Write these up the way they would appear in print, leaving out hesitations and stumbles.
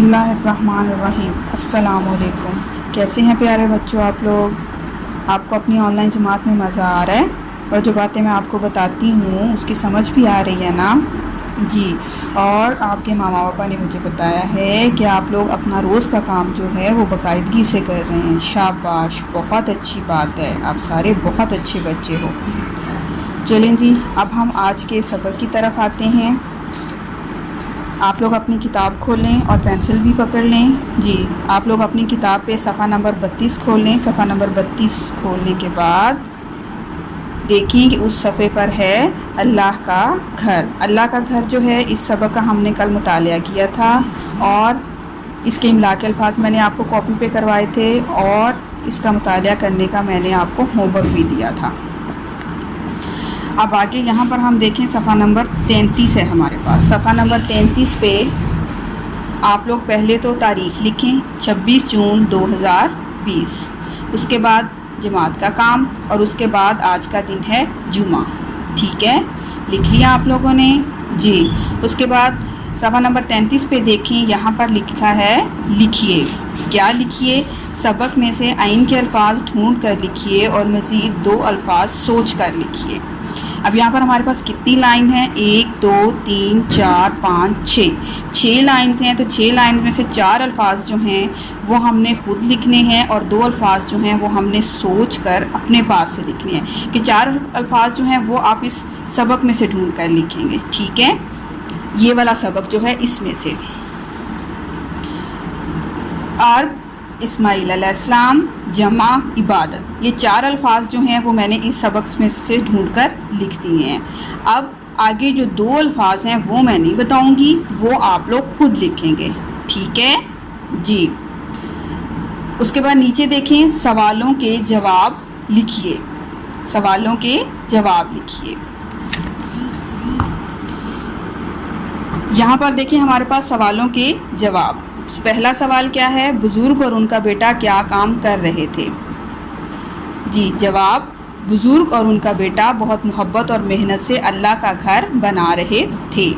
बिस्मिल्लाहिर्रहमानिर्रहीम। अस्सलामुअलैकुम। कैसे हैं प्यारे बच्चों आप लोग? आपको अपनी ऑनलाइन जमात में मज़ा आ रहा है और जो बातें मैं आपको बताती हूँ उसकी समझ भी आ रही है ना जी। और आपके मामा पापा ने मुझे बताया है कि आप लोग अपना रोज़ का काम जो है वो बाकायदगी से कर रहे हैं। शाबाश, बहुत अच्छी बात है, आप सारे बहुत अच्छे बच्चे हो। चलें जी, अब हम आज के सबक की तरफ आते हैं। आप लोग अपनी किताब खोलें और पेंसिल भी पकड़ लें जी। आप लोग अपनी किताब पे सफ़ा नंबर 32 खोल लें। सफ़ा नंबर 32 खोलने के बाद देखें कि उस सफ़े पर है अल्लाह का घर। अल्लाह का घर जो है इस सबक का हमने कल मुतालिया किया था और इसके इमला के अल्फाज मैंने आपको कॉपी पे करवाए थे और इसका मुतालिया करने का मैंने आपको होमवर्क भी दिया था। अब आगे यहाँ पर हम देखें सफ़ा नंबर 33 है हमारे पास। सफ़ा नंबर 33 पे आप लोग पहले तो तारीख़ लिखें 26 जून 2020, उसके बाद जमात का काम और उसके बाद आज का दिन है जुमा। ठीक है, लिख लिया आप लोगों ने जी। उसके बाद सफ़ा नंबर 33 पे देखें, यहाँ पर लिखा है लिखिए। क्या लिखिए? सबक में से आइन के अल्फाज ढूंढ कर लिखिए और मज़ीद 2 अल्फाज सोच कर लिखिए। अब यहाँ पर हमारे पास कितनी लाइन है? 1 2 3 4 5 6 लाइन्स हैं। तो 6 लाइन में से 4 अल्फाज जो हैं वो हमने ख़ुद लिखने हैं और 2 अल्फाज जो हैं वो हमने सोच कर अपने पास से लिखने हैं कि 4 अल्फाज जो हैं वो आप इस सबक में से ढूंढ कर लिखेंगे। ठीक है, ये वाला सबक जो है इसमें से अर्ब इस्माइल अलैहिस्सलाम जमा इबादत, ये 4 अल्फाज जो हैं वो मैंने इस सबक में से ढूंढकर लिख दिए हैं। अब आगे जो 2 अल्फाज हैं वो मैं नहीं बताऊंगी, वो आप लोग खुद लिखेंगे। ठीक है जी। उसके बाद नीचे देखें, सवालों के जवाब लिखिए। सवालों के जवाब लिखिए। यहाँ पर देखें हमारे पास सवालों के जवाब। पहला सवाल क्या है? बुज़ुर्ग और उनका बेटा क्या काम कर रहे थे? जी, जवाब बुज़ुर्ग और उनका बेटा बहुत मोहब्बत और मेहनत से अल्लाह का घर बना रहे थे।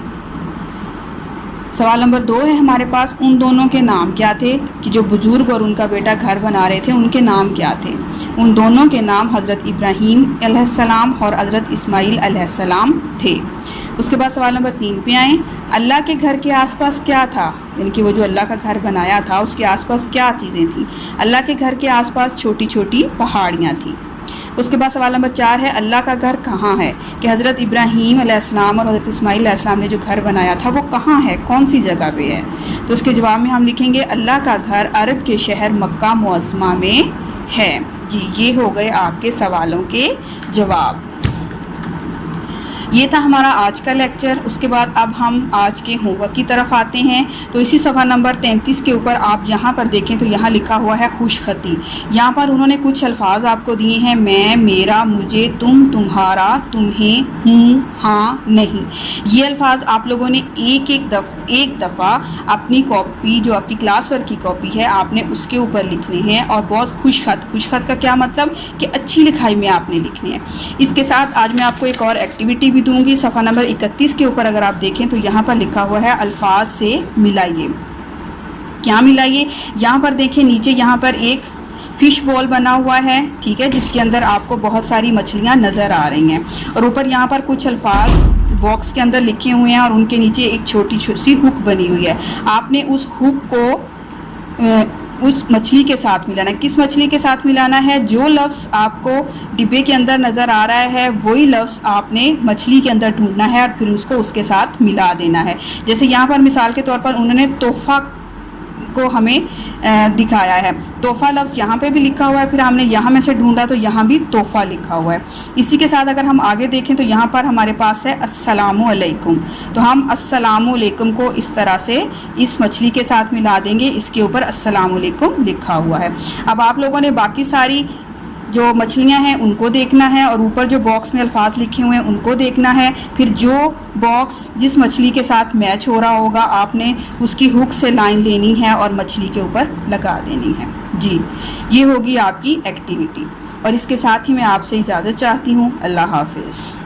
सवाल नंबर 2 है हमारे पास, उन दोनों के नाम क्या थे? कि जो बुज़ुर्ग और उनका बेटा घर बना रहे थे उनके नाम क्या थे? उन दोनों के नाम हज़रत इब्राहीम अलैहिस्सलाम और हज़रत इस्माइल अलैहिस्सलाम थे। उसके बाद सवाल नंबर 3 पे आएँ, अल्लाह के घर के आसपास क्या था? यानी कि वो जो अल्लाह का घर बनाया था उसके आसपास क्या चीज़ें थीं? अल्लाह के घर के आसपास छोटी छोटी पहाड़ियाँ थीं। उसके बाद सवाल नंबर 4 है, अल्लाह का घर कहाँ है? कि हज़रत इब्राहीम अलैहिस्सलाम और हज़रत इस्माइल अलैहिस्सलाम ने जो घर बनाया था वो कहाँ है, कौन सी जगह पे है? तो उसके जवाब में हम लिखेंगे अल्लाह का घर अरब के शहर मक्का मुअज़्ज़मा में है। जी, ये हो गए आपके सवालों के जवाब। ये था हमारा आज का लेक्चर। उसके बाद अब हम आज के होमवर्क की तरफ आते हैं। तो इसी सफ़ा नंबर 33 के ऊपर आप यहाँ पर देखें तो यहाँ लिखा हुआ है खुशखती। यहाँ पर उन्होंने कुछ अल्फाज आपको दिए हैं, मैं, मेरा, मुझे, तुम, तुम्हारा, तुम्हें, हूँ, हाँ, नहीं। ये अल्फाज आप लोगों ने एक दफ़ा अपनी कॉपी, जो आपकी क्लास वर्क की कॉपी है, आपने उसके ऊपर लिखने हैं और बहुत खुशखत का क्या मतलब कि अच्छी लिखाई में आपने लिखने हैं। इसके साथ आज मैं आपको एक और एक्टिविटी भी दूंगी। सफ़ा नंबर 31 के ऊपर अगर आप देखें तो यहाँ पर लिखा हुआ है अल्फाज से मिलाइए। क्या मिलाइए? यहाँ पर देखें नीचे यहाँ पर एक फ़िश बॉल बना हुआ है, ठीक है, जिसके अंदर आपको बहुत सारी मछलियाँ नज़र आ रही हैं और ऊपर यहाँ पर कुछ अल्फाज बॉक्स के अंदर लिखे हुए हैं और उनके नीचे एक छोटी सी हुक बनी हुई है। आपने उस हुक को उस मछली के साथ मिलाना है। किस मछली के साथ मिलाना है? जो लफ्ज़ आपको डिब्बे के अंदर नज़र आ रहा है वही लफ्ज़ आपने मछली के अंदर ढूंढना है और फिर उसको उसके साथ मिला देना है। जैसे यहाँ पर मिसाल के तौर पर उन्होंने तोहफ़ा को हमें दिखाया है। तोहफ़ा लफ्ज़ यहाँ पे भी लिखा हुआ है, फिर हमने यहाँ में से ढूंढा तो यहाँ भी तोहफ़ा लिखा हुआ है। इसी के साथ अगर हम आगे देखें तो यहाँ पर हमारे पास है अस्सलामु अलैकुम। तो हम अस्सलामु अलैकुम को इस तरह से इस मछली के साथ मिला देंगे, इसके ऊपर अस्सलामु अलैकुम लिखा हुआ है। अब आप लोगों ने बाकी सारी जो मछलियां हैं उनको देखना है और ऊपर जो बॉक्स में अल्फाज लिखे हुए हैं उनको देखना है। फिर जो बॉक्स जिस मछली के साथ मैच हो रहा होगा आपने उसकी हुक से लाइन लेनी है और मछली के ऊपर लगा देनी है। जी, ये होगी आपकी एक्टिविटी और इसके साथ ही मैं आपसे इजाज़त चाहती हूँ। अल्लाह हाफ़िज़।